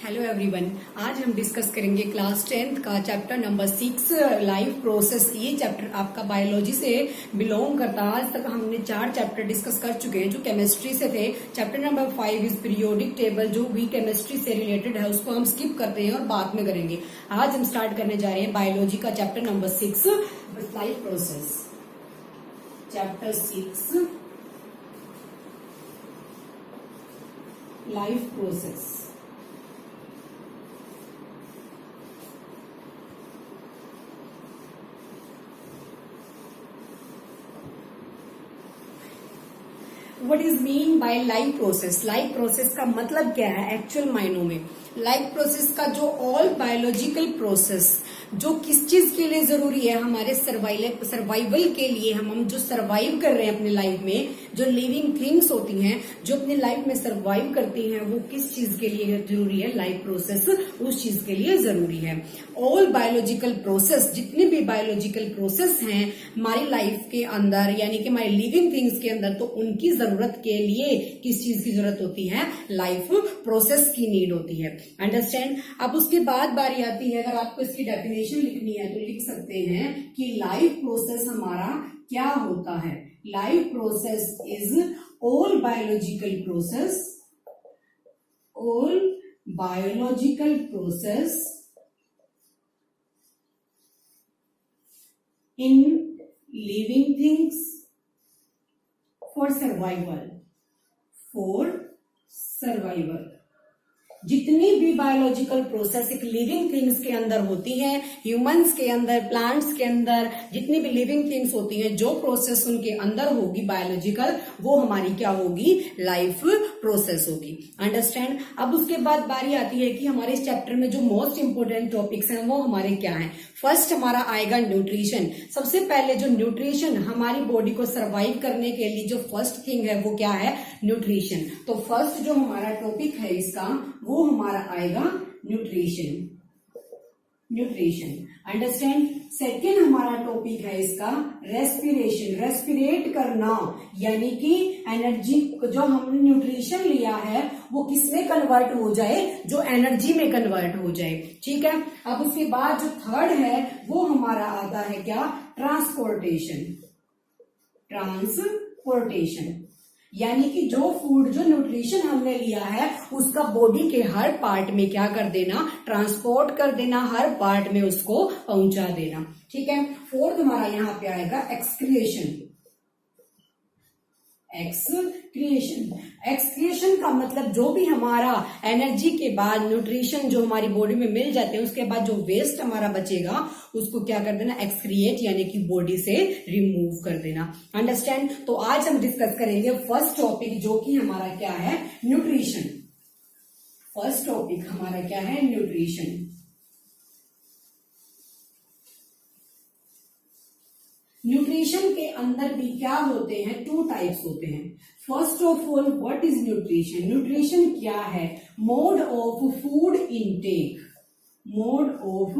Hello everyone, आज हम discuss करेंगे क्लास 10th का चैप्टर नंबर 6 लाइफ प्रोसेस। ये चैप्टर आपका बायोलॉजी से बिलोंग करता है। आज तक हमने 4 चैप्टर डिस्कस कर चुके हैं जो केमिस्ट्री से थे। Chapter number 5 is periodic table, जो भी केमिस्ट्री से रिलेटेड है उसको हम स्किप करते हैं और बाद में करेंगे। आज हम स्टार्ट करने जा रहे हैं बायोलॉजी का chapter number 6 life process. Chapter 6 life process. What is mean by life process? Life process का मतलब क्या है एक्चुअल मायनों में? लाइफ प्रोसेस का जो ऑल बायोलॉजिकल प्रोसेस जो किस चीज के लिए जरूरी है, हमारे सर्वाइवल के लिए, हम जो सर्वाइव कर रहे हैं अपने लाइफ में, जो लिविंग थिंग्स होती हैं जो अपनी लाइफ में सर्वाइव करती हैं, वो किस चीज के लिए जरूरी है? लाइफ प्रोसेस उस चीज के लिए जरूरी है। ऑल बायोलॉजिकल प्रोसेस, जितने भी बायोलॉजिकल प्रोसेस हैं हमारी लाइफ के अंदर, यानी कि हमारी लिविंग थिंग्स के अंदर, तो उनकी जरूरत के लिए किस चीज की जरूरत होती है? लाइफ प्रोसेस की नीड होती है। अंडरस्टैंड? अब उसके बाद बारी आती है, अगर आपको इसकी डेफिनेशन लिखनी है तो लिख सकते हैं कि लाइफ प्रोसेस हमारा क्या होता है। Life process is all biological process, all biological process in living things for survival, for survival। जितनी भी बायोलॉजिकल प्रोसेस एक लिविंग थिंग्स के अंदर होती हैं, ह्यूमंस के अंदर, प्लांट्स के अंदर, जितनी भी लिविंग थिंग्स होती हैं, जो प्रोसेस उनके अंदर होगी बायोलॉजिकल, वो हमारी क्या होगी? लाइफ प्रोसेस होगी। अंडरस्टैंड? अब उसके बाद बारी आती है कि हमारे इस चैप्टर में जो मोस्ट इंपोर्टेंट टॉपिक्स हैं वो हमारे क्या हैं। फर्स्ट हमारा आएगा न्यूट्रिशन। सबसे पहले जो न्यूट्रिशन हमारी बॉडी को सर्वाइव करने के लिए जो फर्स्ट थिंग है वो क्या है? न्यूट्रिशन। तो फर्स्ट जो हमारा टॉपिक है इसका वो हमारा आएगा न्यूट्रिशन। Nutrition, understand? सेकेंड हमारा टॉपिक है इसका रेस्पिरेशन। रेस्पिरेट करना, यानी कि एनर्जी जो हमने न्यूट्रिशन लिया है वो किसमें कन्वर्ट हो जाए? जो एनर्जी में कन्वर्ट हो जाए। ठीक है। अब उसके बाद जो थर्ड है वो हमारा आता है क्या? ट्रांसपोर्टेशन। ट्रांसपोर्टेशन, यानी कि जो फूड, जो न्यूट्रिशन हमने लिया है उसका बॉडी के हर पार्ट में क्या कर देना? ट्रांसपोर्ट कर देना, हर पार्ट में उसको पहुंचा देना। ठीक है। फोर्थ हमारा यहाँ पे आएगा एक्सक्रिएशन। एक्सक्रिएशन, एक्सक्रिएशन का मतलब जो भी हमारा एनर्जी के बाद न्यूट्रिशन जो हमारी बॉडी में मिल जाते हैं उसके बाद जो वेस्ट हमारा बचेगा उसको क्या कर देना? एक्सक्रिएट, यानी कि बॉडी से रिमूव कर देना। अंडरस्टैंड? तो आज हम डिस्कस करेंगे फर्स्ट टॉपिक जो कि हमारा क्या है? न्यूट्रिशन। फर्स्ट टॉपिक हमारा क्या है? न्यूट्रिशन। न्यूट्रिशन के अंदर भी क्या होते हैं? 2 टाइप्स होते हैं। First of all, what is nutrition? Nutrition क्या है? Mode of food intake. Mode of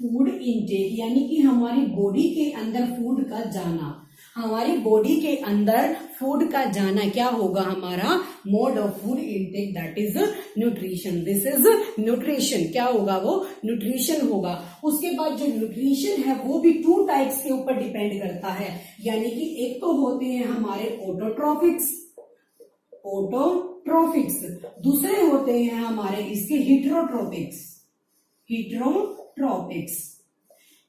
food intake, यानी कि हमारी बॉडी के अंदर फूड का जाना। हमारी बॉडी के अंदर फूड का जाना क्या होगा? हमारा mode of food intake, that is nutrition. This is nutrition. क्या होगा वो? न्यूट्रिशन होगा। उसके बाद जो न्यूट्रिशन है वो भी 2 टाइप्स के ऊपर डिपेंड करता है, यानी कि एक तो होते हैं हमारे ऑटोट्रॉफिक्स, ऑटोट्रॉफिक्स, दूसरे होते हैं हमारे इसके हीटरोट्रॉफिक्स, हीटरोट्रॉफिक्स।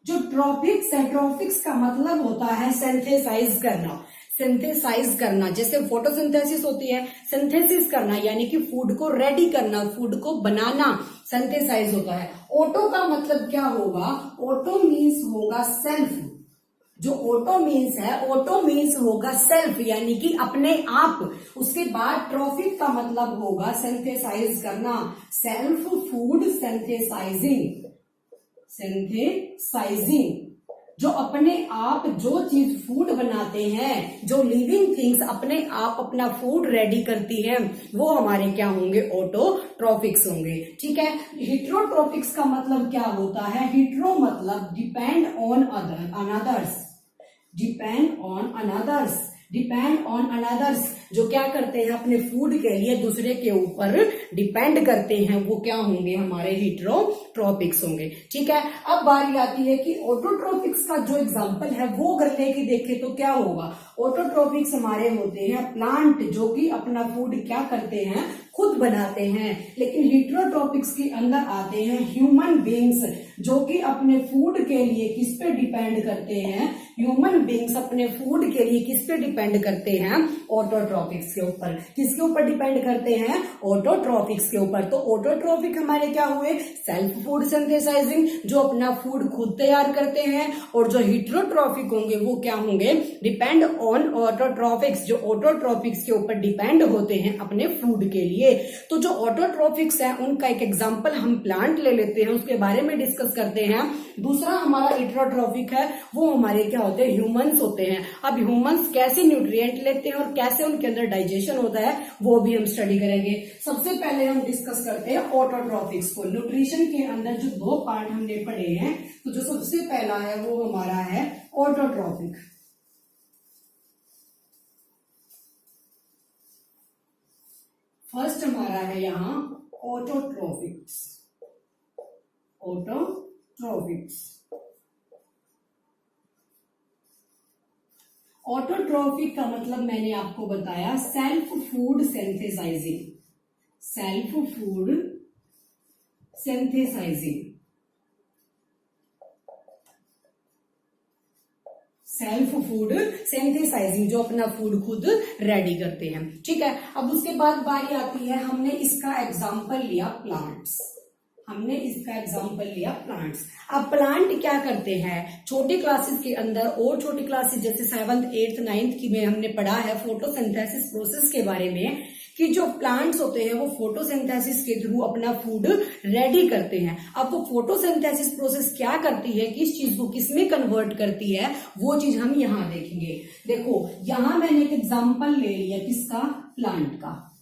जो ट्रॉफिक्स है, ट्रॉफिक्स का मतलब होता है सिंथेसाइज करना। सिंथेसाइज करना, जैसे फोटोसिंथेसिस होती है, सिंथेसिस करना यानी कि फूड को रेडी करना, फूड को बनाना, सिंथेसाइज होता है। ऑटो का मतलब क्या होगा? ऑटो मीन्स होगा सेल्फ। जो ऑटो मीन्स है, ऑटो मीन्स होगा सेल्फ, यानी कि अपने आप। उसके बाद ट्रॉफिक का मतलब होगा सिंथेसाइज करना, सेल्फ फूड सिंथेसाइजिंग। सिंथेसाइजिंग, जो अपने आप जो चीज फूड बनाते हैं, जो लिविंग थिंग्स अपने आप अपना फूड रेडी करती हैं, वो हमारे क्या होंगे? ऑटोट्रॉफिक्स होंगे। ठीक है। हीटरोट्रॉफिक्स का मतलब क्या होता है? हीटरो मतलब depend on others, depend on another's, depend on another's, जो क्या करते हैं अपने फूड के लिए दूसरे के ऊपर डिपेंड करते हैं, वो क्या होंगे, हमारे हीटरोट्रॉपिक्स होंगे। ठीक है, अब बारी आती है कि ऑटोट्रॉपिक्स का जो एग्जांपल है वो अगर लेके देखें तो क्या होगा। ऑटोट्रॉपिक्स हमारे होते हैं प्लांट जो कि अपना फूड क्या करते हैं, खुद बनाते हैं। लेकिन हीटरोट्रॉपिक्स के अंदर आते हैं ह्यूमन बीइंग्स जो कि अपने फूड के लिए किस पे डिपेंड करते हैं, ह्यूमन बीइंग्स अपने फूड के लिए किस पे डिपेंड करते हैं, ऑटोट्रॉपिक्स के ऊपर। किसके ऊपर डिपेंड करते हैं, ऑटोट्रॉपिक्स के ऊपर। तो ऑटोट्रॉपिक हमारे क्या हुए, सेल्फ फूड सिंथेसाइजिंग, जो अपना फूड खुद तैयार करते हैं। और जो हीटरोट्रॉपिक होंगे वो क्या होंगे, डिपेंड ऑन ऑटोट्रॉपिक्स, जो ऑटोट्रॉपिक्स के ऊपर डिपेंड होते हैं अपने फूड के लिए। तो जो ऑटोट्रॉपिक्स है उनका एक एग्जांपल हम प्लांट ले लेते हैं, उसके बारे में डिस्कस करते हैं। दूसरा हमारा हीटरोट्रॉपिक है, वो हमारे क्या होते हैं, ह्यूमंस होते हैं। अब ह्यूमंस कैसे न्यूट्रिएंट लेते हैं और कैसे उनके अंदर डाइजेशन होता है वो भी हम स्टडी करेंगे। सबसे पहले हम डिस्कस करते हैं ऑटोट्रॉपिक्स को। न्यूट्रिशन के अंदर जो दो पार्ट हमने पढ़े हैं, तो जो सबसे पहला है वो हमारा है ऑटोट्रॉपिक। फर्स्ट हमारा है यहां ऑटोट्रॉपिक्स। ऑटोट्रॉपिक का मतलब मैंने आपको बताया self food synthesising. Self food synthesising, जो अपना फूड खुद रेडी करते हैं। ठीक है, अब उसके बाद बारी आती है, हमने इसका एग्जांपल लिया प्लांट्स। अब प्लांट क्या करते हैं, छोटी क्लासेस के अंदर और छोटी क्लासेस जैसे 7th 8th 9th की में हमने पढ़ा है फोटोसिंथेसिस प्रोसेस के बारे में, कि जो प्लांट्स होते हैं वो फोटोसिंथेसिस के थ्रू अपना फूड रेडी करते हैं। अब वो फोटोसिंथेसिस प्रोसेस क्या करती है, किस चीज को किसमें कन्वर्ट करती है, वो चीज हम यहां देखेंगे। देखो यहां मैंने एक एग्जांपल ले लिया, किसका, प्लांट का।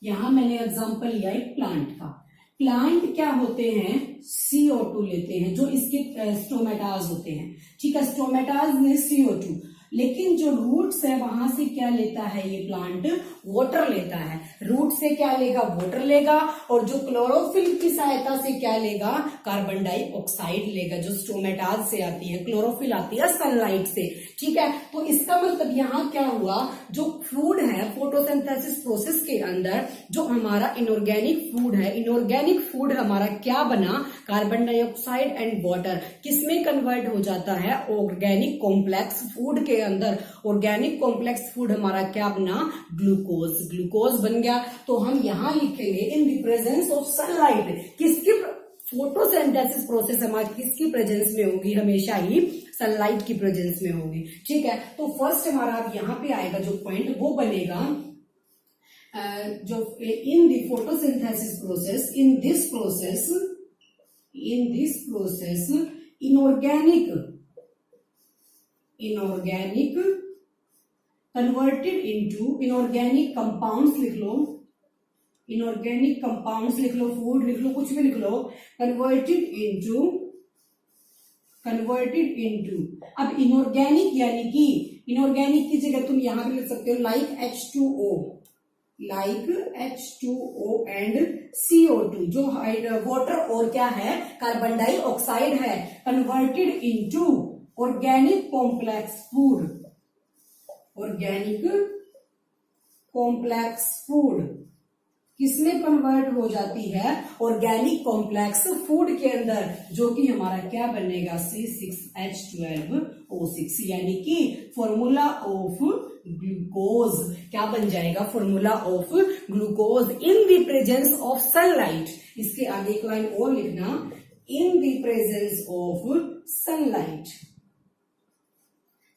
यहां मैंने एग्जांपल लिया एक प्लांट का। प्लांट क्या होते हैं, CO2 लेते हैं, जो इसके स्टोमेटाज होते हैं। ठीक है, स्टोमेटाज में CO2, लेकिन जो रूट्स है वहां से क्या लेता है ये प्लांट, वाटर लेता है। रूट से क्या लेगा, वाटर लेगा, और जो क्लोरोफिल की सहायता से क्या लेगा, कार्बन डाइऑक्साइड लेगा, जो स्टोमेटाज से आती है। क्लोरोफिल आती है सनलाइट से। ठीक है, तो इसका मतलब यहाँ क्या हुआ, जो फूड है फोटोसिंथेसिस प्रोसेस के अंदर, जो हमारा इनऑर्गेनिक फूड है, इनऑर्गेनिक फूड हमारा क्या बना, कार्बन डाइऑक्साइड एंड वाटर, किसमें कन्वर्ट हो जाता है, ऑर्गेनिक कॉम्प्लेक्स फूड के अंदर। ऑर्गेनिक कॉम्प्लेक्स फूड हमारा क्या बना, ग्लूकोज बन गया। तो हम यहां लिखेंगे इन द प्रेजेंस ऑफ सनलाइट। किसकी फोटोसिंथेसिस प्रोसेस हमारी किसकी प्रेजेंस में होगी, हमेशा ही सनलाइट की प्रेजेंस में होगी। ठीक है, तो फर्स्ट हमारा अब यहां पे आएगा जो पॉइंट, वो बनेगा जो in the photosynthesis process, in this process inorganic converted into, inorganic compounds लिख लो, फूड लिख लो, कुछ भी लिख लो, कन्वर्टेड इनटू। अब इनऑर्गेनिक यानी कि इनऑर्गेनिक की जगह तुम यहां पे लिख सकते हो लाइक H2O एंड CO2, जो वाटर और क्या है, कार्बन डाइऑक्साइड है, converted into organic complex food किसमें कन्वर्ट हो जाती है, ऑर्गेनिक कॉम्प्लेक्स फूड के अंदर, जो कि हमारा क्या बनेगा, C6H12O6, यानी कि फॉर्मूला ऑफ ग्लूकोज। क्या बन जाएगा, formula of glucose in the presence of sunlight. इसके आगे एक लाइन और लिखना, in the presence of sunlight,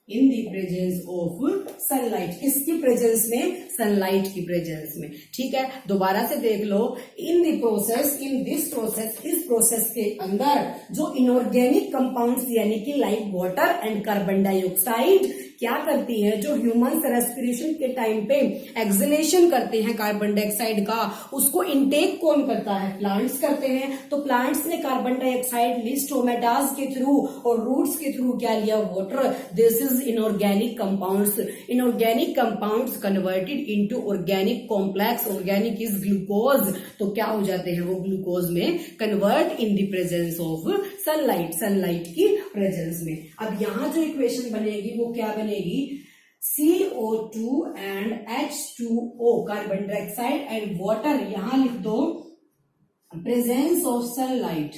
in the presence of sunlight. किसकी प्रेजेंस में, सनलाइट की प्रेजेंस में। ठीक है, दोबारा से देख लो, in the process, in this process, इस प्रोसेस के अंदर जो इनऑर्गेनिक कंपाउंड्स यानी कि like water and carbon dioxide क्या करती हैं, जो ह्यूमंस रेस्पिरेशन के टाइम पे एक्सलेशन करते हैं कार्बन डाइऑक्साइड का, उसको इनटेक कौन करता है, प्लांट्स करते हैं। तो प्लांट्स ने कार्बन डाइऑक्साइड ली स्टोमेटाज के थ्रू और रूट्स के थ्रू क्या लिया, water. This is inorganic compounds. Inorganic compounds converted into organic complex. Organic is glucose, तो क्या हो जाते हैं वो ग्लूकोज में convert in the presence of sunlight, sunlight की प्रेजेंस में। अब यहां जो इक्वेशन बनेगी वो क्या बनेगी, CO2 and H2O, carbon dioxide and water. यहां लिख दो presence of sunlight,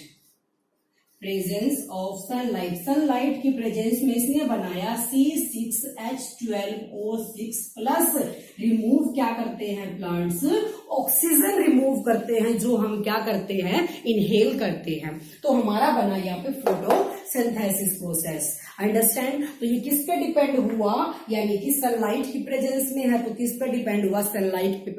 presence of sunlight. Sunlight की प्रेजेंस में इसने बनाया C6H12O6 प्लस। रिमूव क्या करते हैं प्लांट्स, ऑक्सीजन रिमूव करते हैं, जो हम क्या करते हैं, इनहेल करते हैं। तो हमारा बना यहाँ पे फोटोसिंथेसिस प्रोसेस। अंडरस्टैंड। तो ये किस पे डिपेंड हुआ, यानी कि सनलाइट की प्रेजेंस में है तो किस पे डिपेंड हुआ, सनलाइट पे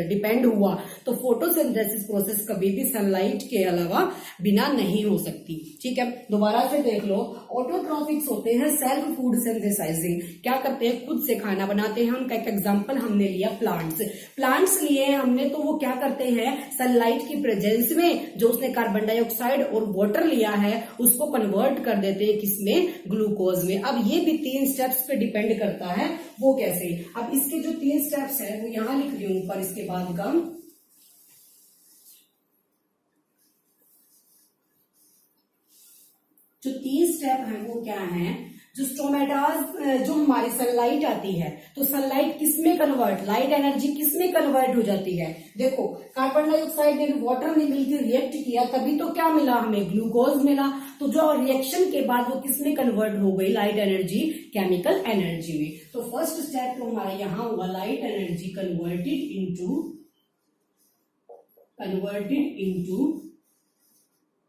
डिपेंड हुआ। तो फोटोसिंथेसिस प्रोसेस कभी भी सनलाइट के अलावा बिना नहीं हो सकती। ठीक है, दोबारा से देख लो। ऑटोट्रॉफिक्स होते हैं सेल्फ फूड सिंथेसाइजिंग, क्या करते हैं, खुद से खाना बनाते हैं। हम एक एग्जांपल हमने लिया प्लांट्स, प्लांट्स लिए हमने, तो वो क्या करते हैं, सनलाइट की प्रेजेंस में जो उसने कार्बन डाइऑक्साइड और वाटर लिया है उसको कन्वर्ट कर देते हैं किसमें, ग्लूकोज में। अब ये भी 3 स्टेप्स पे डिपेंड करता है, वो कैसे। अब इसके जो 3 स्टेप्स है वो यहां लिख रही हूं ऊपर, इसके बाद का जो 3 स्टेप है वो क्या है, जो स्टोमेटाज, जो हमारी सनलाइट आती है तो सनलाइट किसमें कन्वर्ट, लाइट एनर्जी किसमें कन्वर्ट हो जाती है। देखो कार्बन डाइऑक्साइड ने वाटर ने मिलकर रिएक्ट किया तभी तो क्या मिला हमें, ग्लूकोज मिला। तो जो रिएक्शन के बाद वो किसमें कन्वर्ट हो गई, लाइट एनर्जी केमिकल एनर्जी में। तो फर्स्ट स्टेप तो हमारा यहां हुआ light energy converted into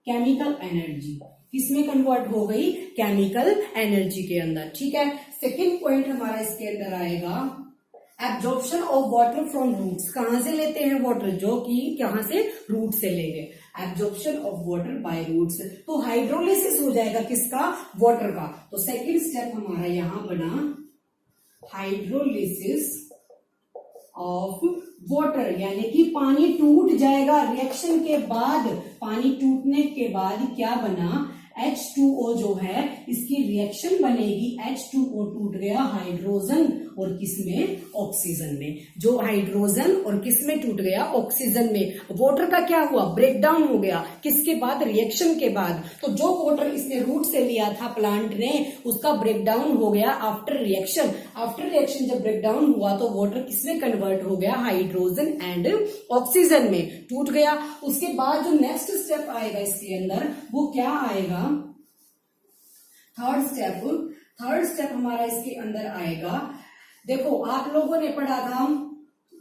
chemical energy, किसमें कन्वर्ट हो गई, केमिकल एनर्जी के अंदर। ठीक है, सेकेंड पॉइंट हमारा इसके अंदर आएगा absorption of water from roots. कहां से लेते हैं वाटर, जो कि कहां से, रूट से लेंगे। Absorption of water by roots, तो हाइड्रोलिसिस हो जाएगा किसका, वाटर का। तो सेकेंड स्टेप हमारा यहां बना हाइड्रोलिसिस ऑफ वाटर, यानी कि पानी टूट जाएगा रिएक्शन के बाद। पानी टूटने के बाद क्या बना, H2O जो है इसकी रिएक्शन बनेगी, H2O टूट गया हाइड्रोजन और किसमें, ऑक्सीजन में। जो हाइड्रोजन और किसमें टूट गया, ऑक्सीजन में। वाटर का क्या हुआ, ब्रेकडाउन हो गया, किसके बाद, रिएक्शन के बाद। तो जो वाटर इसने रूट से लिया था प्लांट ने, उसका ब्रेकडाउन हो गया आफ्टर रिएक्शन। आफ्टर रिएक्शन जब ब्रेकडाउन हुआ तो वाटर किसमें कन्वर्ट हो गया, हाइड्रोजन एंड ऑक्सीजन में टूट गया। उसके बाद जो नेक्स्ट स्टेप आएगा इसके अंदर वो क्या आएगा, थर्ड स्टेप हमारा इसके अंदर आएगा। देखो आप लोगों ने पढ़ा था,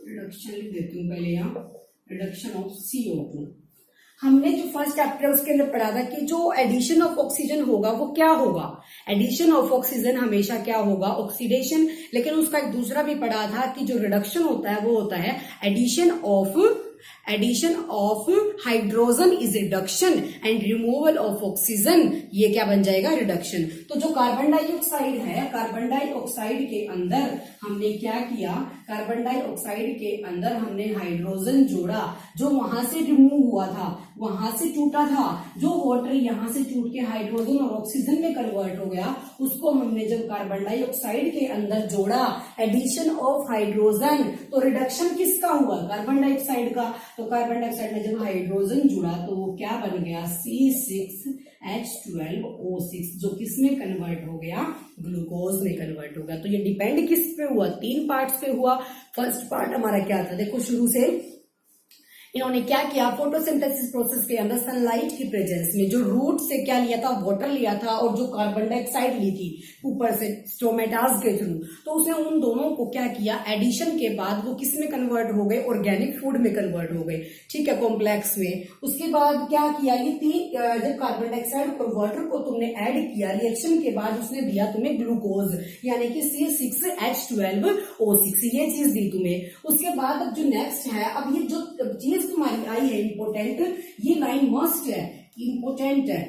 रिडक्शन लिख देती हूं पहले यहां, रिडक्शन ऑफ CO2। हमने जो फर्स्ट चैप्टर है उसके अंदर पढ़ा था कि जो एडिशन ऑफ ऑक्सीजन होगा वो क्या होगा, एडिशन ऑफ ऑक्सीजन हमेशा क्या होगा, ऑक्सीडेशन। लेकिन उसका एक दूसरा भी पढ़ा था कि जो रिडक्शन होता है वो होता है addition of hydrogen is reduction and removal of oxygen, ये क्या बन जाएगा, रिडक्शन। तो जो कार्बन डाइऑक्साइड है, कार्बन डाइऑक्साइड के अंदर हमने क्या किया, कार्बन डाइऑक्साइड के अंदर हमने हाइड्रोजन जोड़ा, जो वहां से रिमूव हुआ था, वहां से टूटा था। जो वाटर यहां से टूट के हाइड्रोजन और ऑक्सीजन में कन्वर्ट हो गया, उसको हमने जब कार्बन डाइऑक्साइड के अंदर जोड़ा, एडिशन ऑफ हाइड्रोजन, तो रिडक्शन किसका हुआ, कार्बन डाइऑक्साइड का। तो कार्बन डाइऑक्साइड में जब हाइड्रोजन जुड़ा तो वो क्या बन गया, C6H12O6, जो किसमें कन्वर्ट हो गया, ग्लूकोज में कन्वर्ट हो गया। तो ये डिपेंड किस पे हुआ, 3 पार्ट्स पे हुआ। फर्स्ट पार्ट हमारा क्या था, देखो शुरू से इन्होंने क्या किया, फोटोसिंथेसिस प्रोसेस के अंदर सनलाइट की प्रेजेंस में जो रूट से क्या लिया था, वाटर लिया था, और जो कार्बन डाइऑक्साइड ली थी ऊपर से स्टोमेटाज के थ्रू, तो उसने उन दोनों को क्या किया, एडिशन के बाद वो किस में कन्वर्ट हो गए, ऑर्गेनिक फूड में कन्वर्ट हो गए। ठीक है, कॉम्प्लेक्स में। उसके बाद क्या किया, ये जब कार्बन डाइऑक्साइड और वाटर को तुमने ऐड किया रिएक्शन के बाद, उसने दिया तुम्हें ग्लूकोज, यानी कि C6H12O6, ये चीज दी तुम्हें। उसके बाद अब जो नेक्स्ट है, अब ये जो चीज तुम्हारी आई है इंपोर्टेंट, ये लाइन मस्ट है, इंपोर्टेंट है।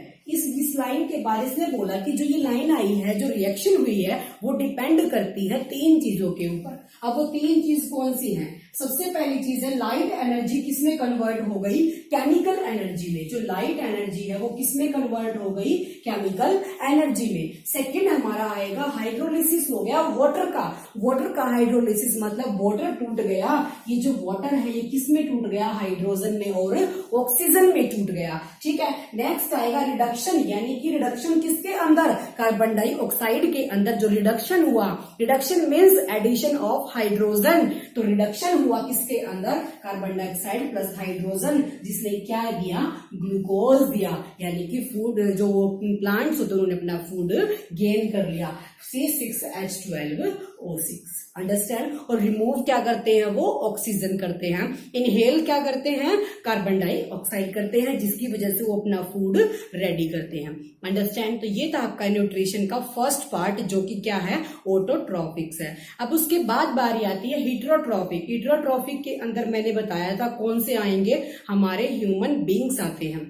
इस लाइन के बाद इसने बोला कि जो ये लाइन आई है, जो रिएक्शन हुई है, वो डिपेंड करती है 3 चीजों के ऊपर। अब वो 3 चीज कौन सी हैं? सबसे पहली चीज है लाइट एनर्जी किसमें कन्वर्ट हो गई? केमिकल एनर्जी में। जो लाइट एनर्जी है वो किसमें कन्वर्ट हो गई? केमिकल एनर्जी में। सेकंड हमारा आएगा हाइड्रोलिसिस हो गया वाटर का। वाटर का हाइड्रोलिसिस मतलब वाटर टूट गया। ये जो वाटर है ये किसमें टूट गया? हाइड्रोजन में और ऑक्सीजन में टूट गया। ठीक है। नेक्स्ट आएगा रिडक्शन, यानी कि रिडक्शन किसके अंदर? कार्बन डाइऑक्साइड के अंदर जो रिडक्शन हुआ। Reduction means addition of hydrogen. तो रिडक्शन हुआ किसके अंदर? कार्बन डाइऑक्साइड प्लस हाइड्रोजन, जिसने क्या दिया? ग्लूकोज दिया। यानी कि फूड जो प्लांट्स होते हैं उन्होंने अपना फूड गेन कर लिया। C6H12O6। अंडरस्टैंड। और रिमूव क्या करते हैं? वो ऑक्सीजन करते हैं। इनहेल क्या करते हैं? कार्बन डाइऑक्साइड करते हैं, जिसकी वजह से वो अपना फूड रेडी करते हैं। अंडरस्टैंड। तो ये था आपका न्यूट्रिशन का फर्स्ट पार्ट, जो कि क्या है? ऑटोट्रॉफिक्स है। अब उसके बाद बारी आती है हीटरोट्रॉफिक। हीटरोट्रॉफिक के अंदर मैंने बताया था कौन से आएंगे? हमारे ह्यूमन बींग्स आते हैं।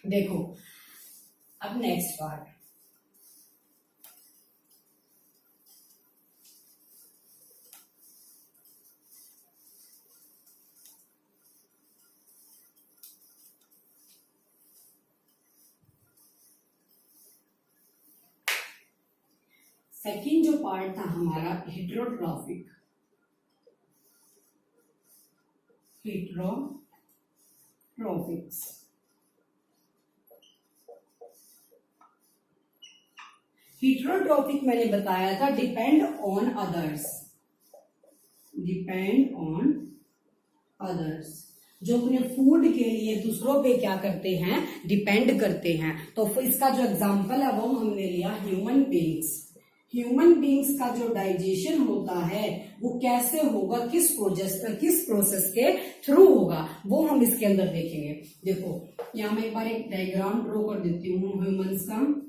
देखो अब नेक्स्ट पार्ट, सेकंड जो पार्ट था हमारा हीटरोट्रॉफिक। हीटरोट्रॉफिक्स। हीटरोट्रॉफिक मैंने बताया था depend on others. Depend on others, जो अपने फूड के लिए दूसरों पे क्या करते हैं? डिपेंड करते हैं। तो इसका जो एग्जांपल है वो हमने लिया ह्यूमन बींग्स। ह्यूमन बींग्स का जो डाइजेशन होता है वो कैसे होगा? किस प्रोसेस के थ्रू होगा, वो हम इसके अंदर देखेंगे। देखो यहाँ मैं एक बार एक डायग्राम ड्रॉ कर देती हूँ ह्यूमंस का।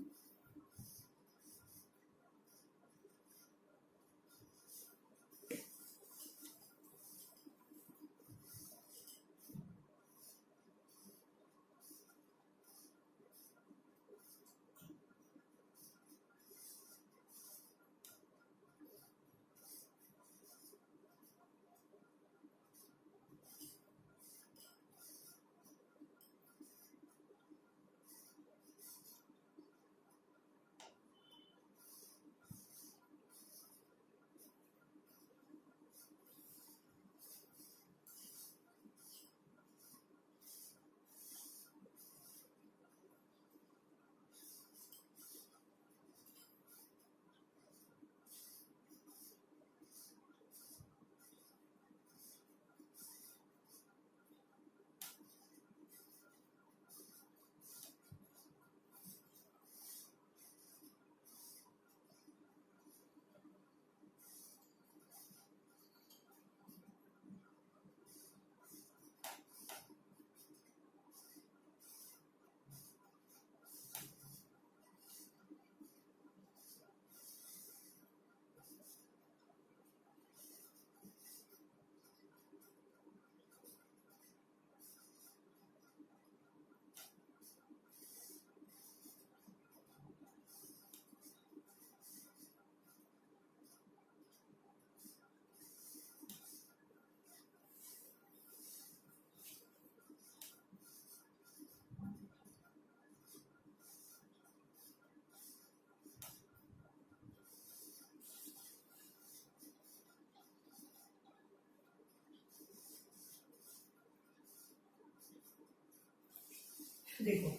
देखो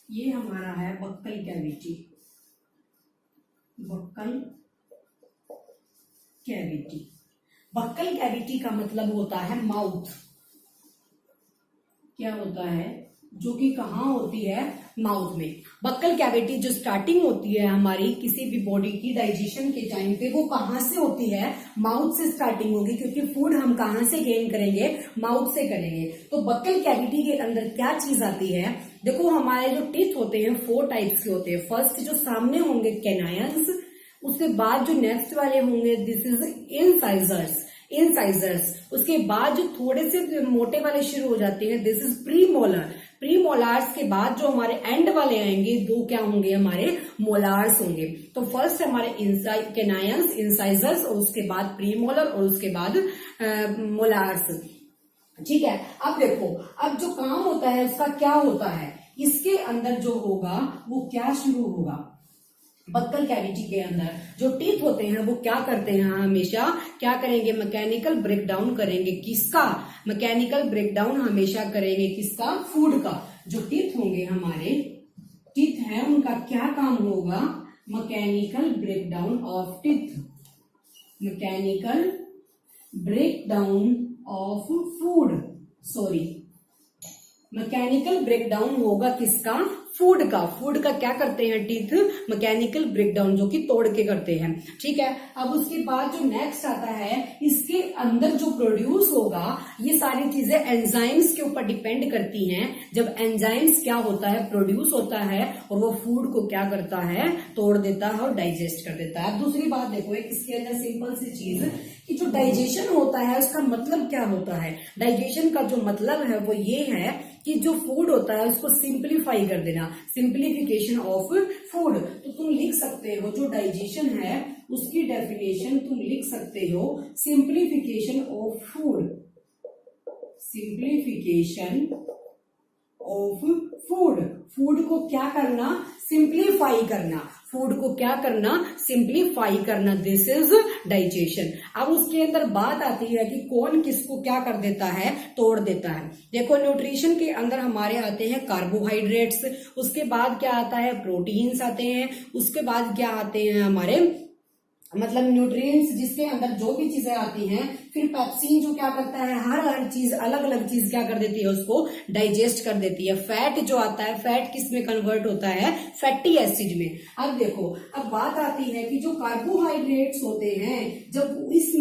ये हमारा है buccal cavity. Buccal cavity. Buccal cavity का मतलब होता है माउथ। क्या होता है? जो कि कहाँ होती है? माउथ में। बक्कल कैविटी जो स्टार्टिंग होती है हमारी किसी भी बॉडी की डाइजेशन के टाइम पे, वो कहाँ से होती है? माउथ से स्टार्टिंग होगी, क्योंकि फूड हम कहाँ से गेन करेंगे? माउथ से करेंगे। तो बक्कल कैविटी के अंदर क्या चीज आती है? देखो हमारे जो टीथ होते हैं 4 टाइप्स के होते हैं। फर्स्ट जो सामने होंगे कैनायंस, उसके बाद जो नेक्स्ट वाले होंगे दिस इज इंसाइजर्स। इंसाइजर्स। उसके बाद जो थोड़े से मोटे वाले शुरू हो जाते हैं, दिस इज प्रीमोलर। प्रीमोलार्स के बाद जो हमारे एंड वाले आएंगे, दो क्या होंगे, हमारे मोलार्स होंगे। तो फर्स्ट हमारे कैनायंस, इंसाइजर्स, और उसके बाद प्रीमोलर, और उसके बाद मोलार्स। ठीक है, अब देखो, अब जो काम होता है उसका क्या होता है, इसके अंदर जो होगा वो क्या शुरू होगा, बक्कल कैविटी के अंदर जो टीथ होते हैं वो क्या करते हैं, हमेशा क्या करेंगे, मैकेनिकल ब्रेकडाउन करेंगे। किसका, मैकेनिकल ब्रेकडाउन हमेशा करेंगे, किसका, फूड का। जो टीथ होंगे, हमारे टीथ हैं, उनका क्या काम होगा, mechanical breakdown of teeth, mechanical breakdown of food, sorry, mechanical breakdown होगा किसका, फूड का। फूड का क्या करते हैं टीथ, मैकेनिकल ब्रेकडाउन, जो कि तोड़ के करते हैं। ठीक है, अब उसके बाद जो नेक्स्ट आता है, इसके अंदर जो प्रोड्यूस होगा, ये सारी चीजें एंजाइम्स के ऊपर डिपेंड करती हैं। जब एंजाइम्स क्या होता है, प्रोड्यूस होता है, और वो फूड को क्या करता है, तोड़ देता है और डाइजेस्ट कर देता है। दूसरी बात देखो, एक इसके अंदर सिंपल सी चीज कि जो डाइजेशन होता है उसका मतलब क्या होता है। डाइजेशन का जो मतलब है वो ये है कि जो फूड होता है उसको सिंप्लीफाई कर देना, सिंप्लीफिकेशन ऑफ फूड। तो तुम लिख सकते हो, जो डाइजेशन है उसकी डेफिनेशन तुम लिख सकते हो, simplification of food, simplification of food. Food को क्या करना, सिंप्लीफाई करना, फूड को क्या करना, सिंप्लीफाई करना, दिस इज डाइजेशन। अब उसके अंदर बात आती है कि कौन किसको क्या कर देता है, तोड़ देता है। देखो, न्यूट्रिशन के अंदर हमारे आते हैं कार्बोहाइड्रेट्स, उसके बाद क्या आता है, प्रोटीन्स आते हैं, उसके बाद क्या आते हैं हमारे, मतलब न्यूट्रिएंट्स, जिसके अंदर जो भी चीजें आती हैं। फिर पेप्सिन जो क्या करता है, हर चीज, अलग अलग चीज क्या कर देती है, उसको डाइजेस्ट कर देती है। फैट जो आता है, फैट किस में कन्वर्ट होता है, फैटी एसिड में। अब देखो, अब बात आती है कि जो कार्बोहाइड्रेट्स होते हैं, जब इस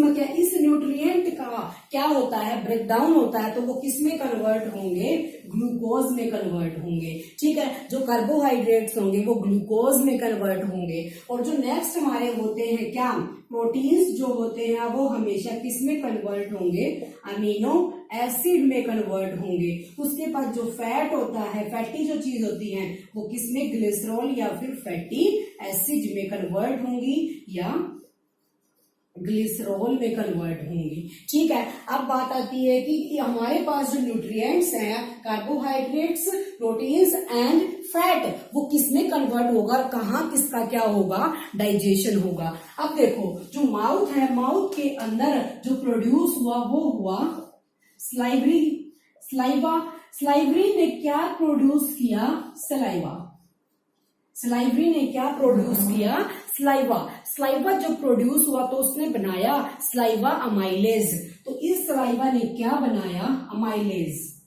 न्यूट्रिएंट का क्या होता है, ब्रेकडाउन होता है, तो वो किस में कन्वर्ट होंगे, ग्लूकोज में कन्वर्ट होंगे। ठीक है, जो कार्बोहाइड्रेट्स होंगे वो ग्लूकोज में कन्वर्ट होंगे। और जो नेक्स्ट हमारे होते हैं क्या, प्रोटीन्स जो होते हैं वो हमेशा किस में कन्वर्ट होंगे, अमीनो एसिड में कन्वर्ट होंगे। उसके बाद जो फैट होता है, फैटी जो चीज होती है, वो किस में, ग्लिसरॉल या फिर फैटी एसिड में कन्वर्ट होंगी, या ग्लिसरॉल में कन्वर्ट होंगी। ठीक है, अब बात आती है कि हमारे पास जो न्यूट्रिएंट्स हैं, कार्बोहाइड्रेट्स, प्रोटीन्स एंड फैट, वो किसमें कन्वर्ट होगा और कहाँ किसका क्या होगा, डाइजेशन होगा। अब देखो, जो माउथ है, माउथ के अंदर जो प्रोड्यूस हुआ वो हुआ स्लाइवरी, स्लाइवरी ने क्या प्रोड्यूस किया, सलाइवा। स्लाइवरी ने क्या प्रोड्यूस किया, स्लाइवा जब प्रोड्यूस हुआ तो उसने बनाया स्लाइवा अमाइलेज। तो इस स्लाइवा ने क्या बनाया, अमाइलेज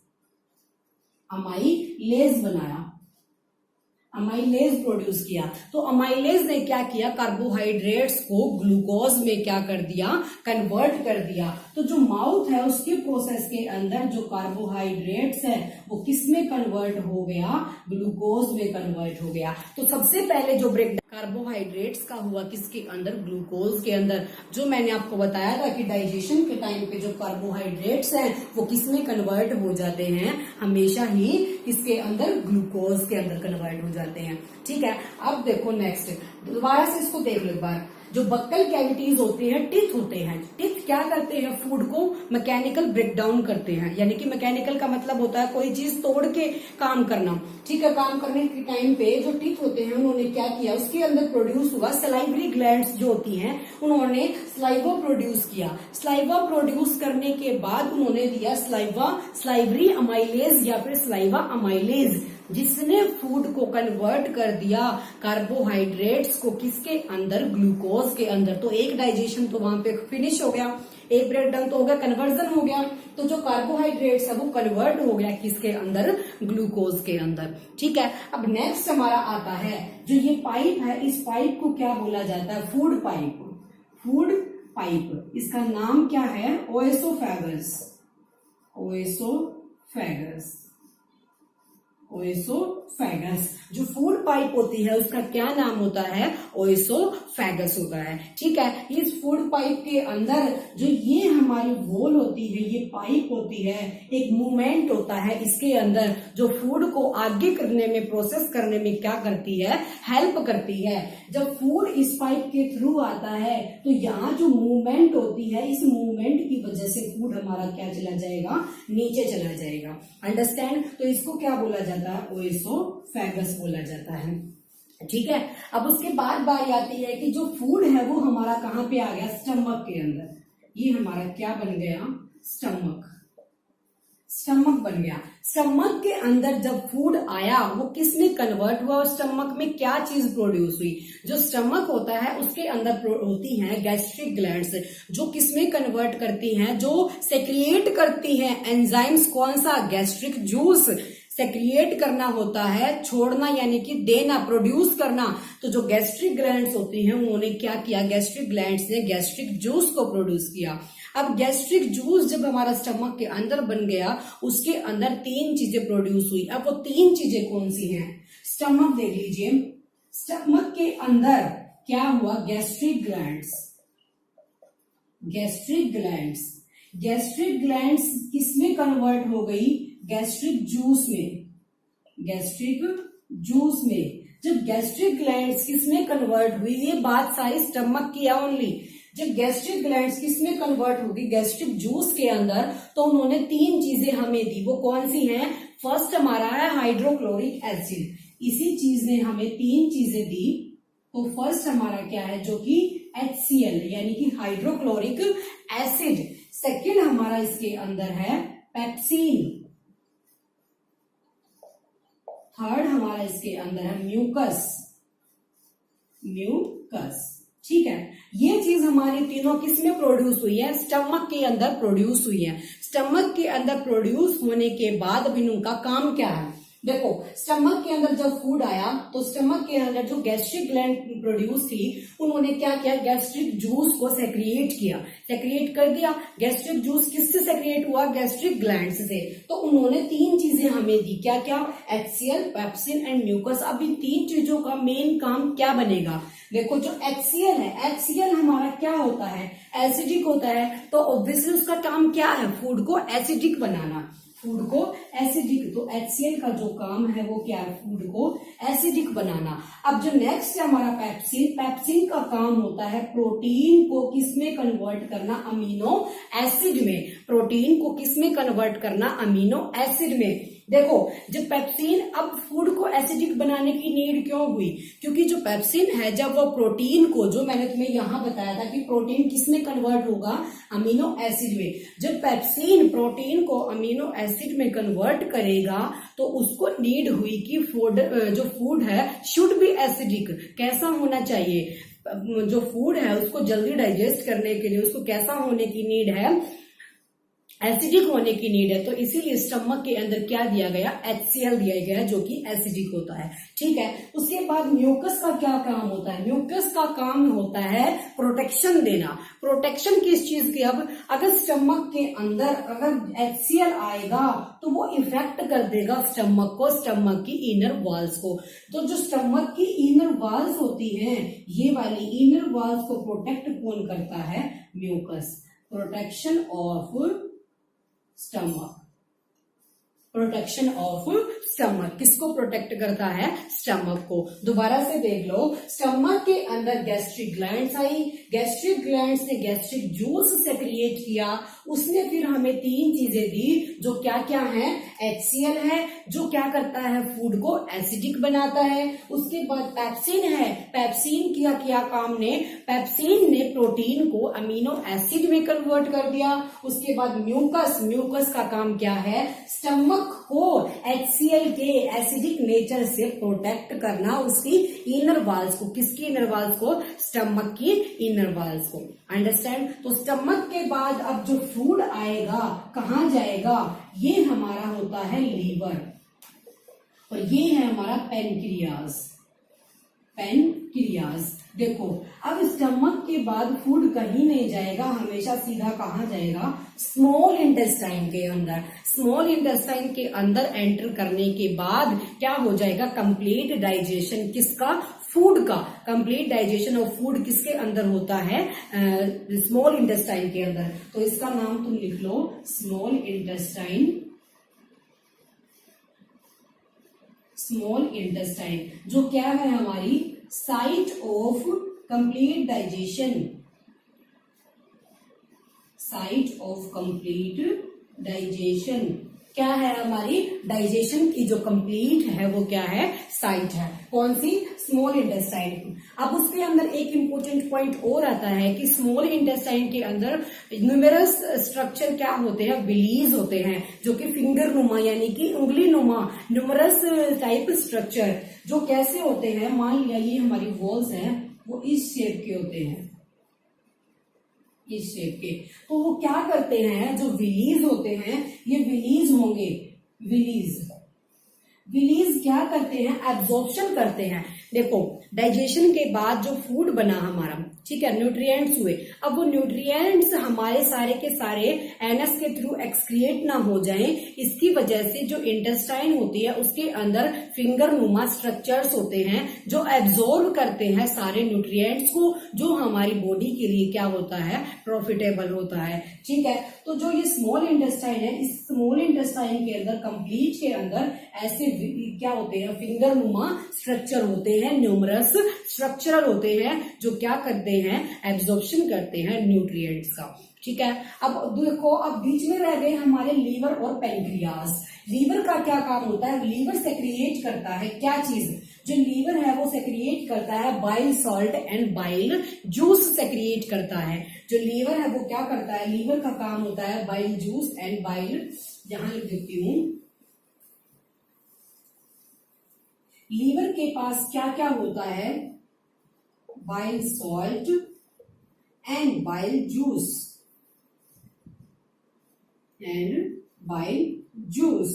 बनाया, अमाइलेज प्रोड्यूस किया। तो अमाइलेज ने क्या किया, कार्बोहाइड्रेट्स को ग्लूकोज में क्या कर दिया, कन्वर्ट कर दिया। तो जो माउथ है उसके प्रोसेस के अंदर जो कार्बोहाइड्रेट्स है वो किस में कन्वर्ट हो गया, ग्लूकोज में कन्वर्ट हो गया। तो सबसे पहले जो ब्रेकडाउन कार्बोहाइड्रेट्स का हुआ किसके अंदर, ग्लूकोज के अंदर। जो मैंने आपको बताया था कि डाइजेशन के टाइम पे जो कार्बोहाइड्रेट्स हैं वो किस में कन्वर्ट हो जाते हैं, हमेशा ही किसके अंदर, ग्लूकोज के अंदर कन्वर्ट हो जाते हैं। ठीक है, अब देखो नेक्स्ट, दोबारा से इसको देख लो एक बार। जो बक्कल कैविटीज होते हैं, टिथ होते हैं, टिथ क्या करते हैं, फूड को मैकेनिकल ब्रेकडाउन करते हैं। यानी कि मैकेनिकल का मतलब होता है कोई चीज तोड़ के काम करना। ठीक है, काम करने के टाइम पे जो टिथ होते हैं उन्होंने क्या किया, उसके अंदर प्रोड्यूस हुआ सलाइवरी ग्लैंड्स जो होती हैं, उन्होंने स्लाइवा प्रोड्यूस किया। स्लाइवा प्रोड्यूस करने के बाद उन्होंने दिया स्लाइवरी अमाइलेज या फिर स्लाइवा अमाइलेज, जिसने फूड को कन्वर्ट कर दिया कार्बोहाइड्रेट्स को किसके अंदर, ग्लूकोज के अंदर। तो एक डाइजेशन तो वहां पे फिनिश हो गया, एक ब्रेकडाउन तो हो गया, कन्वर्जन हो गया। तो जो कार्बोहाइड्रेट्स है वो कन्वर्ट हो गया किसके अंदर, ग्लूकोज के अंदर। ठीक है, अब नेक्स्ट हमारा आता है जो ये पाइप है, इस पाइप को क्या बोला जाता है, फूड पाइप, फूड पाइप। इसका नाम क्या है, ओएसोफेगस, ओएसोफेगस, ओएसोफेगस। जो फूड पाइप होती है उसका क्या नाम होता है? ओएसोफेगस होता है। ठीक है, इस फूड पाइप के अंदर जो ये हमारी वॉल होती है, ये पाइप होती है, एक मूवमेंट होता है इसके अंदर जो फूड को आगे करने में, प्रोसेस करने में क्या करती है? हेल्प करती है। जब फूड इस पाइप के थ्रू आता है तो यहाँ जो मूवमेंट होती है, इस मूवमेंट की वजह से फूड हमारा क्या चला जाएगा? नीचे चला जाएगा। अंडरस्टैंड? तो इसको क्या बोला जाता है? ओएसोफेगस बोला जाता है। ठीक है, अब उसके बाद बारी आती है कि जो फूड है वो हमारा कहाँ पे आ गया? स्टमक के अंदर। ये हमारा क्या बन गया? स्टमक। स्टमक बन गया। स्टमक के अंदर जब फूड आया वो किस में कन्वर्ट हुआ? स्टमक में क्या चीज प्रोड्यूस हुई? जो स्टमक होता है उसके अंदर होती हैं गैस्ट्रिक ग्लैंड्स, जो किस में कन्वर्ट करती हैं? जो सेक्रिएट करती हैं एंजाइम्स। कौन सा? गैस्ट्रिक जूस सेक्रिएट करना होता है, छोड़ना यानी कि देना, प्रोड्यूस करना। तो जो गैस्ट्रिक ग्लैंड्स होती हैं उन्होंने क्या किया? गैस्ट्रिक ग्लैंड्स ने गैस्ट्रिक जूस को प्रोड्यूस किया। अब गैस्ट्रिक जूस जब हमारा स्टमक के अंदर बन गया, उसके अंदर 3 चीजें प्रोड्यूस हुई। अब वो 3 चीजें कौन सी हैं? स्टमक देख लीजिए, स्टमक के अंदर क्या हुआ? Gastric glands. Gastric glands, gastric glands किसमें कन्वर्ट हो गई? गैस्ट्रिक जूस में। गैस्ट्रिक जूस में जब गैस्ट्रिक ग्लैंड्स किसमें कन्वर्ट हुई, ये बात सारी स्टमक की है ओनली। जब गैस्ट्रिक ग्लैंड्स किसमें कन्वर्ट होगी? गैस्ट्रिक जूस के अंदर। तो उन्होंने 3 चीजें हमें दी। वो कौन सी हैं? फर्स्ट हमारा है हाइड्रोक्लोरिक एसिड। इसी चीज ने हमें 3 चीजें दी। तो फर्स्ट हमारा क्या है? जो कि HCl यानी कि हाइड्रोक्लोरिक एसिड। सेकेंड हमारा इसके अंदर है पेप्सिन। थर्ड हमारा इसके अंदर है म्यूकस। म्यूकस। ठीक है, ये चीज हमारी तीनों किसमें प्रोड्यूस हुई है? स्टमक के अंदर प्रोड्यूस हुई है। स्टमक के अंदर प्रोड्यूस होने के बाद अब इनका काम क्या है? देखो, स्टमक के अंदर जब फूड आया तो स्टमक के अंदर जो गैस्ट्रिक ग्लैंड प्रोड्यूस थी उन्होंने क्या किया? गैस्ट्रिक जूस को सेक्रिएट किया, सेक्रिएट कर दिया। गैस्ट्रिक जूस किससे सेक्रिएट हुआ? गैस्ट्रिक ग्लैंड्स से। तो उन्होंने 3 चीजें हमें दी। क्या क्या? HCl, pepsin and mucus. अब इन 3 चीजों का मेन काम क्या बनेगा? देखो, जो HCl है, HCl हमारा क्या होता है? एसिडिक होता है। तो ऑब्वियसली उसका काम क्या है? फूड को एसिडिक बनाना, फूड को एसिडिक। तो HCl का जो काम है वो क्या है? फूड को एसिडिक बनाना। अब जो नेक्स्ट है हमारा पेप्सिन, पेप्सिन का काम होता है प्रोटीन को किसमें कन्वर्ट करना? अमीनो एसिड में। प्रोटीन को किसमें कन्वर्ट करना? अमीनो एसिड में। देखो, जब पेप्सिन, अब फूड को एसिडिक बनाने की नीड क्यों हुई? क्योंकि जो पेप्सिन है, जब वो प्रोटीन को, जो मैंने तुम्हें यहां बताया था कि प्रोटीन किसमें कन्वर्ट होगा? अमीनो एसिड में। जब पेप्सिन प्रोटीन को अमीनो एसिड में कन्वर्ट करेगा तो उसको नीड हुई कि फूड, जो फूड है शुड बी एसिडिक। कैसा होना चाहिए? जो फूड है उसको जल्दी डाइजेस्ट करने के लिए उसको कैसा होने की नीड है? एसिडिक होने की नीड है। तो इसीलिए स्टमक के अंदर क्या दिया गया? HCl दिया गया, जो कि एसिडिक होता है। ठीक है, उसके बाद म्यूकस का क्या काम होता है? म्यूकस का काम होता है प्रोटेक्शन देना। प्रोटेक्शन किस चीज की? अब अगर स्टमक के अंदर अगर HCl आएगा तो वो इफेक्ट कर देगा स्टमक को, स्टमक की इनर वॉल्स को। तो जो स्टमक की इनर वॉल्स होती हैं, ये वाली इनर वॉल्स को प्रोटेक्ट कौन करता है? Mucus. Protection of stomach. Protection of stomach किसको प्रोटेक्ट करता है? स्टमक को। दोबारा से देख लो, स्टमक के अंदर गैस्ट्रिक ग्लैंड्स आई, गैस्ट्रिक ग्लैंड्स ने गैस्ट्रिक जूस सेक्रिएट किया, उसने फिर हमें 3 चीजें दी, जो क्या क्या है? HCl है, जो क्या करता है? फूड को एसिडिक बनाता है। उसके बाद पेप्सिन है, पेप्सिन किया क्या काम ने? पेप्सिन ने प्रोटीन को अमीनो एसिड में कन्वर्ट कर दिया। उसके बाद म्यूकस, म्यूकस का काम क्या है? स्टमक को HCl के एसिडिक नेचर से प्रोटेक्ट करना, उसकी इनर वॉल्स को। किसकी इनर वॉल्स को? स्टमक की इनर वॉल्स को। अंडरस्टैंड? तो स्टमक के बाद अब जो फूड आएगा कहाँ जाएगा? ये हमारा होता है लीवर और ये है हमारा पेनक्रियाज। पैनक्रियाज। देखो अब स्टमक के बाद फूड कहीं नहीं जाएगा, हमेशा सीधा कहाँ जाएगा, स्मॉल इंटेस्टाइन के अंदर। स्मॉल इंटेस्टाइन के अंदर एंटर करने के बाद क्या हो जाएगा, कंप्लीट डाइजेशन किसका, फूड का। कंप्लीट डाइजेशन ऑफ फूड किसके अंदर होता है, स्मॉल इंटेस्टाइन के अंदर। तो इसका नाम तुम लिख लो स्मॉल इंटेस्टाइन। स्मॉल इंटेस्टाइन जो क्या है हमारी site of complete digestion, site of complete digestion क्या है हमारी, डाइजेशन की जो कंप्लीट है वो क्या है, साइट है। कौन सी, स्मॉल इंटेस्टाइन। अब उसके अंदर एक इंपॉर्टेंट पॉइंट और आता है कि स्मॉल इंटेस्टाइन के अंदर न्यूमेरस स्ट्रक्चर क्या होते हैं, विलीज होते हैं, जो कि फिंगर नुमा यानी कि उंगली नुमा न्यूमेरस टाइप स्ट्रक्चर, जो कैसे होते हैं, मान लिया ये हमारी वॉल्स हैं, वो इस शेप के होते हैं, इस शेप के। तो वो क्या करते हैं, जो विलीज होते हैं, ये विलीज होंगे, विलीज क्या करते हैं, एब्जॉर्प्शन करते हैं। देखो डाइजेशन के बाद जो फूड बना हमारा, ठीक है, न्यूट्रिएंट्स हुए, अब वो न्यूट्रिएंट्स हमारे सारे के सारे एनएस के थ्रू एक्सक्रिएट ना हो जाएं, इसकी वजह से जो इंटेस्टाइन होती है उसके अंदर फिंगर नुमा स्ट्रक्चर्स होते हैं जो एब्जॉर्ब करते हैं सारे न्यूट्रिएंट्स को, जो हमारी बॉडी के लिए क्या होता है, प्रॉफिटेबल होता है। ठीक है, तो जो ये स्मॉल इंटेस्टाइन है, इस स्मॉल इंटेस्टाइन के अंदर कंप्लीट के अंदर ऐसे क्या होते हैं, फिंगर नुमा स्ट्रक्चर होते हैं, न्यूमरस स्ट्रक्चरल होते हैं, जो क्या करते हैं, एब्जॉर्प्शन करते हैं न्यूट्रिएंट्स का। ठीक है, अब देखो अब बीच में रह गए हमारे लीवर और पैनक्रियाज। लीवर का क्या काम होता है, लीवर सेक्रिएट करता है क्या चीज, जो लीवर है वो सेक्रिएट करता है bile salt and bile juice secrete करता है। जो लीवर है वो क्या करता है, लीवर का काम होता है बाइल जूस एंड बाइल, यहां लिख देती हूं, लीवर के पास क्या क्या होता है, bile salt and bile juice, and bile juice,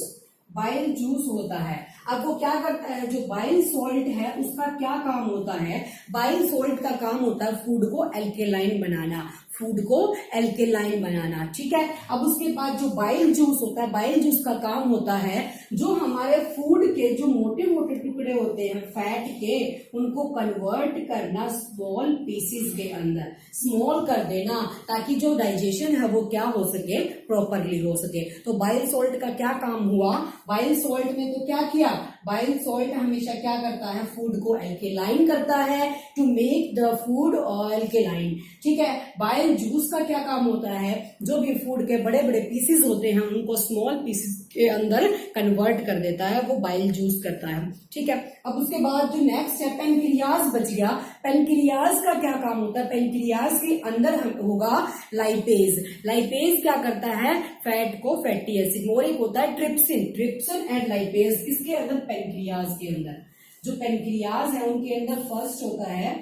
bile juice होता है। अब वो क्या करता है, जो बाइल सॉल्ट है उसका क्या काम होता है, बाइल सॉल्ट का काम होता है फूड को एल्केलाइन बनाना, फूड को एल्केलाइन बनाना। ठीक है, अब उसके बाद जो बाइल जूस होता है, बाइल जूस का काम होता है जो हमारे फूड के जो मोटे मोटे टुकड़े होते हैं फैट के, उनको कन्वर्ट करना स्मॉल पीसेस के अंदर, स्मॉल कर देना, ताकि जो डाइजेशन है वो क्या हो सके, प्रॉपरली हो सके। तो बाइल सॉल्ट का क्या काम हुआ, बाइल सॉल्ट ने तो क्या किया, बाइल सॉल्ट हमेशा क्या करता है, फूड को एल्केलाइन करता है, to make the food alkaline. ठीक है, बाइल जूस का क्या काम होता है, जो भी फूड के बड़े बड़े पीसेस होते हैं उनको स्मॉल पीसेस के अंदर कन्वर्ट कर देता है, वो बाइल जूस करता है। ठीक है, अब उसके बाद जो नेक्स्ट है पैनक्रियाज बच गया। पैनक्रियाज का क्या काम होता है, पैनक्रियाज के अंदर होगा लाइपेज। लाइपेज क्या करता है, फैट को फैटी एसिड, और एक होता है ट्रिप्सिन, ट्रिप्सिन एंड लाइपेज, इसके अंदर पैनक्रियाज के अंदर जो पैनक्रियाज है उनके अंदर फर्स्ट होता है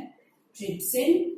ट्रिप्सिन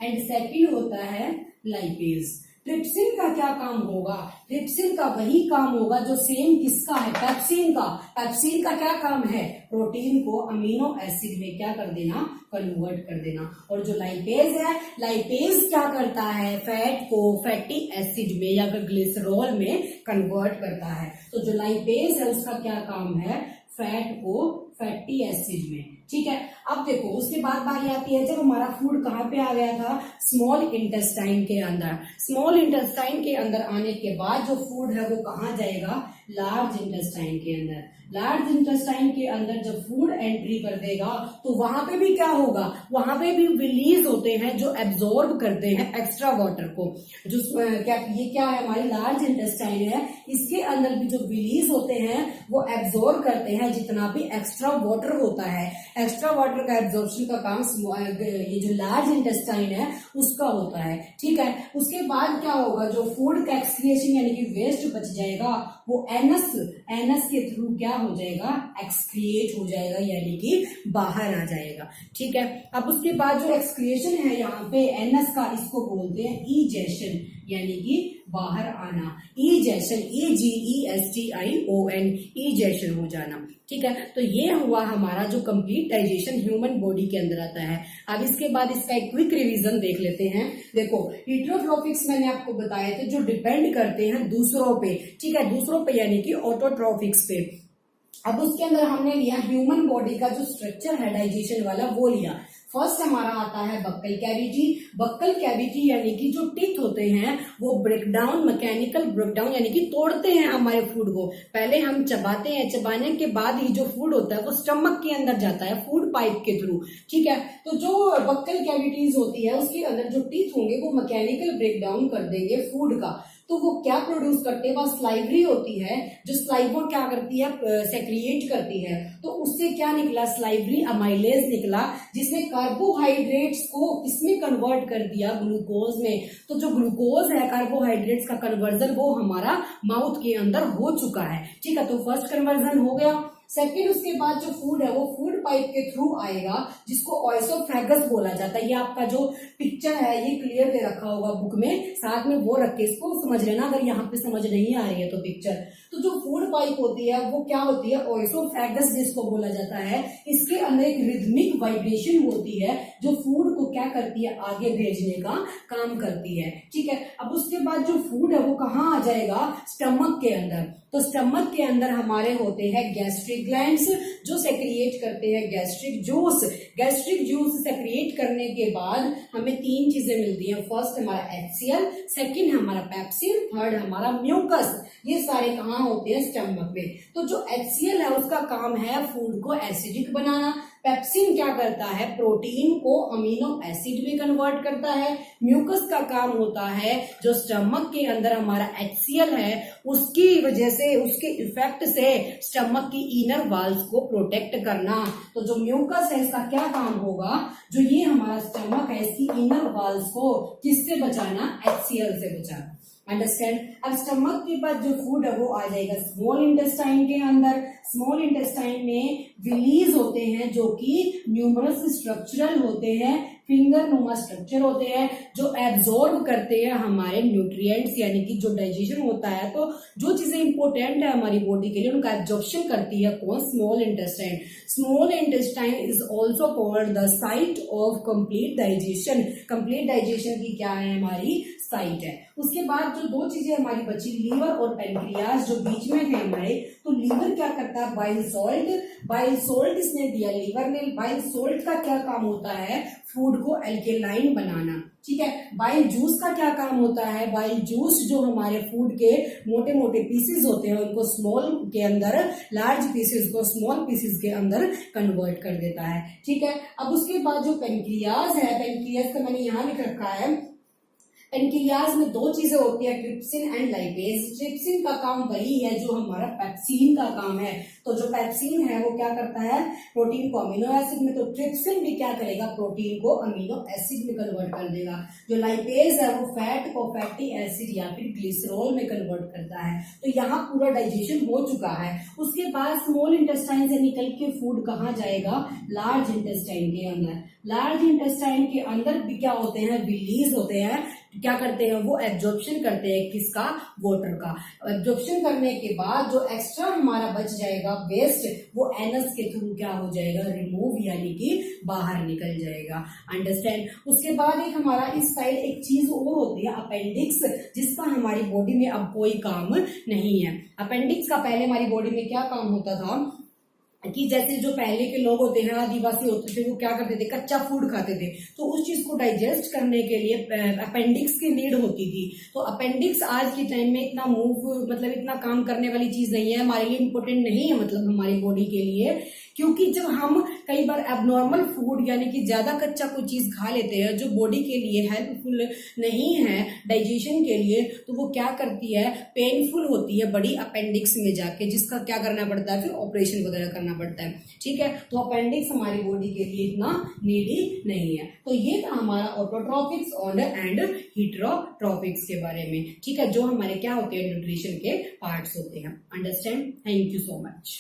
एंड सेकंड होता है लाइपेज। ट्रिप्सिन का क्या काम होगा, ट्रिप्सिन का वही काम होगा जो सेम किसका है, पेप्सिन का। पेप्सिन का क्या काम है, प्रोटीन को अमीनो एसिड में क्या कर देना, कन्वर्ट कर देना। और जो लाइपेज है, लाइपेज क्या करता है, फैट को फैटी एसिड में या फिर ग्लिसरॉल में कन्वर्ट करता है। तो जो लाइपेज है उसका क्या काम है, फैट को फैटी एसिड में। ठीक है, अब देखो उसके बाद बारी आती है जब हमारा फूड कहाँ पे आ गया था, स्मॉल इंटेस्टाइन के अंदर। स्मॉल इंटेस्टाइन के अंदर आने के बाद जो फूड है वो कहाँ जाएगा, लार्ज इंटेस्टाइन के अंदर। लार्ज इंटेस्टाइन के अंदर जब फूड एंट्री कर देगा तो वहां पे भी क्या होगा, वहां पे भी विलीज होते हैं जो एब्जॉर्ब करते हैं एक्स्ट्रा वाटर को। जो क्या ये क्या है, हमारी लार्ज इंटेस्टाइन है, इसके अंदर भी जो विलीज होते हैं वो एब्जॉर्ब करते हैं जितना भी एक्स्ट्रा वाटर होता है। एक्स्ट्रा वाटर का एब्जॉर्प्शन का काम ये जो लार्ज इंटेस्टाइन है उसका होता है। ठीक है, उसके बाद क्या होगा, जो फूड का एक्सक्रिएशन यानी कि वेस्ट बच जाएगा वो एनस के थ्रू क्या हो जाएगा, एक्सक्रिएट हो जाएगा, यानी कि बाहर आ जाएगा। ठीक है, अब उसके बाद जो एक्सक्रिएशन है यहाँ पे एनस का, इसको बोलते हैं इजेशन। यानी कि बाहर आना, इजेशन, EGESTION, इजेशन हो जाना। ठीक है, तो ये हुआ हमारा जो कंप्लीट डाइजेशन ह्यूमन बॉडी के अंदर आता है। अब इसके बाद इसका एक क्विक रिवीजन देख लेते हैं। देखो, हीटरोट्रॉफिक्स मैंने आपको बताए थे जो डिपेंड करते हैं दूसरों पे। ठीक है, दूसरों पे यानी कि ऑटोट्रॉफिक्स पे। अब उसके अंदर हमने लिया ह्यूमन बॉडी का जो स्ट्रक्चर है डाइजेशन वाला, वो लिया। फर्स्ट हमारा आता है बक्कल कैविटी। बक्कल कैविटी यानी कि जो टीथ होते हैं वो ब्रेकडाउन, मैकेनिकल ब्रेकडाउन यानी कि तोड़ते हैं हमारे फूड को। पहले हम चबाते हैं, चबाने के बाद ही जो फूड होता है वो स्टमक के अंदर जाता है फूड पाइप के थ्रू। ठीक है, तो जो बक्कल कैविटीज होती है उसके अंदर जो टीथ होंगे वो मैकेनिकल ब्रेकडाउन कर देंगे फूड का। तो वो क्या प्रोड्यूस करते हैं, वह स्लाइवरी होती है, जो स्लाइवा क्या करती है, सेक्रिएट करती है। तो उससे क्या निकला, स्लाइवरी अमाइलेज निकला, जिसने कार्बोहाइड्रेट्स को इसमें कन्वर्ट कर दिया ग्लूकोज में। तो जो ग्लूकोज है, कार्बोहाइड्रेट्स का कन्वर्जन वो हमारा माउथ के अंदर हो चुका है। ठीक है, तो फर्स्ट कन्वर्जन हो गया। सेकेंड, उसके बाद जो फूड है वो फूड पाइप के थ्रू आएगा, जिसको ऑयसोफेगस बोला जाता है। ये आपका जो पिक्चर है ये क्लियर दे रखा होगा बुक में, साथ में वो रख के इसको समझ लेना अगर यहाँ पे समझ नहीं आ रही है तो पिक्चर। तो जो फूड पाइप होती है वो क्या होती है, ऑयसोफेगस जिसको बोला जाता है। इसके अंदर एक रिदमिक वाइब्रेशन होती है जो फूड को क्या करती है, आगे भेजने का काम करती है। ठीक है, अब उसके बाद जो फूड है वो कहाँ आ जाएगा, स्टमक के अंदर। तो स्टमक के अंदर हमारे होते हैं गैस्ट्रिक ग्लैंड्स जो सेक्रिएट करते हैं गैस्ट्रिक जूस। गैस्ट्रिक जूस सेक्रिएट करने के बाद हमें तीन चीजें मिलती हैं। फर्स्ट हमारा HCl, सेकंड हमारा पेप्सिन, थर्ड हमारा म्यूकस। ये सारे कहाँ होते हैं, स्टमक में। तो जो HCl है उसका काम है फूड को एसिडिक बनाना। पेप्सिन क्या करता है, प्रोटीन को अमीनो एसिड में कन्वर्ट करता है। म्यूकस का काम होता है जो स्टमक के अंदर हमारा HCl है उसकी वजह से, उसके इफेक्ट से स्टमक की इनर वाल्स को प्रोटेक्ट करना। तो जो म्यूकस है इसका क्या काम होगा, जो ये हमारा स्टमक है इसकी इनर वाल्स को किससे बचाना, HCl से बचाना। अंडरस्टैंड। अब स्टमक के बाद जो फूड है वो आ जाएगा स्मॉल इंटेस्टाइन के अंदर। स्मॉल इंटेस्टाइन में विलीज होते हैं जो कि न्यूमरस स्ट्रक्चरल होते हैं, फिंगर नुमा स्ट्रक्चर होते हैं जो एब्जॉर्ब करते हैं हमारे न्यूट्रिएंट्स, यानी कि जो डाइजेशन होता है तो जो चीजें इंपॉर्टेंट है हमारी बॉडी के लिए उनका एब्जॉर्प्शन करती है कौन, small intestine. Small intestine is also called the site of complete digestion. Complete digestion की क्या है, हमारी साइट है। उसके बाद जो दो चीजें हमारी बची, लीवर और पेनक्रियास जो बीच में थे हमारे। तो लीवर क्या करता है, बाइल सॉल्ट, बाइल सॉल्ट इसने दिया लीवर ने। बाइल सॉल्ट का क्या काम होता है, फूड को एल्केलाइन बनाना। ठीक है, बाइल जूस का क्या काम होता है, बाइल जूस जो हमारे फूड के मोटे मोटे पीसेस होते हैं उनको स्मॉल के अंदर, लार्ज पीसेस को स्मॉल पीसेस के अंदर कन्वर्ट कर देता है। ठीक है, अब उसके बाद जो पेनक्रियास है, पेनक्रियास का मैंने यहाँ लिख रखा है। पेनक्रियास में दो चीजें होती है, ट्रिप्सिन एंड लाइपेज। ट्रिप्सिन का काम वही है जो हमारा पेप्सिन का काम है। तो जो पेप्सिन है वो क्या करता है, प्रोटीन को अमीनो एसिड में, तो ट्रिप्सिन भी क्या करेगा, प्रोटीन को अमीनो एसिड में कन्वर्ट कर देगा। जो लाइपेज है वो फैट को फैटी एसिड या फिर ग्लिसरॉल में कन्वर्ट करता है। तो यहाँ पूरा डाइजेशन हो चुका है। उसके बाद स्मॉल इंटेस्टाइन से निकल के फूड कहाँ जाएगा, लार्ज इंटेस्टाइन के अंदर। लार्ज इंटेस्टाइन के अंदर भी क्या होते हैं, विलीज होते हैं, क्या करते हैं वो एब्जॉर्प्शन करते हैं किसका, वाटर का। एब्जॉर्प्शन करने के बाद जो एक्स्ट्रा हमारा बच जाएगा वेस्ट, वो एनस के थ्रू क्या हो जाएगा, रिमूव, यानी कि बाहर निकल जाएगा। अंडरस्टैंड। उसके बाद एक हमारा इस साइड एक चीज और होती है अपेंडिक्स, जिसका हमारी बॉडी में अब कोई काम नहीं है। अपेंडिक्स का पहले हमारी बॉडी में क्या काम होता था कि जैसे जो पहले के लोग होते हैं, आदिवासी होते थे, वो क्या करते थे, कच्चा फूड खाते थे। तो उस चीज को डाइजेस्ट करने के लिए अपेंडिक्स की नीड होती थी। तो अपेंडिक्स आज के टाइम में इतना मतलब इतना काम करने वाली चीज नहीं है, हमारे लिए इम्पोर्टेंट नहीं है, मतलब हमारी बॉडी के लिए। क्योंकि जब हम कई बार एबनॉर्मल फूड यानी कि ज्यादा कच्चा कोई चीज खा लेते हैं जो बॉडी के लिए हेल्पफुल नहीं है डाइजेशन के लिए, तो वो क्या करती है, पेनफुल होती है बड़ी अपेंडिक्स में जाके, जिसका क्या करना पड़ता है, फिर ऑपरेशन वगैरह करना पड़ता है। ठीक है, तो अपेंडिक्स हमारी बॉडी के लिए इतना नीडी नहीं है। तो ये था हमारा ऑटोट्रॉफिक्स एंड हीटरोट्रॉफिक्स के बारे में। ठीक है, जो हमारे क्या होते हैं, न्यूट्रिशन के पार्ट्स होते हैं। Understand. Thank you so much.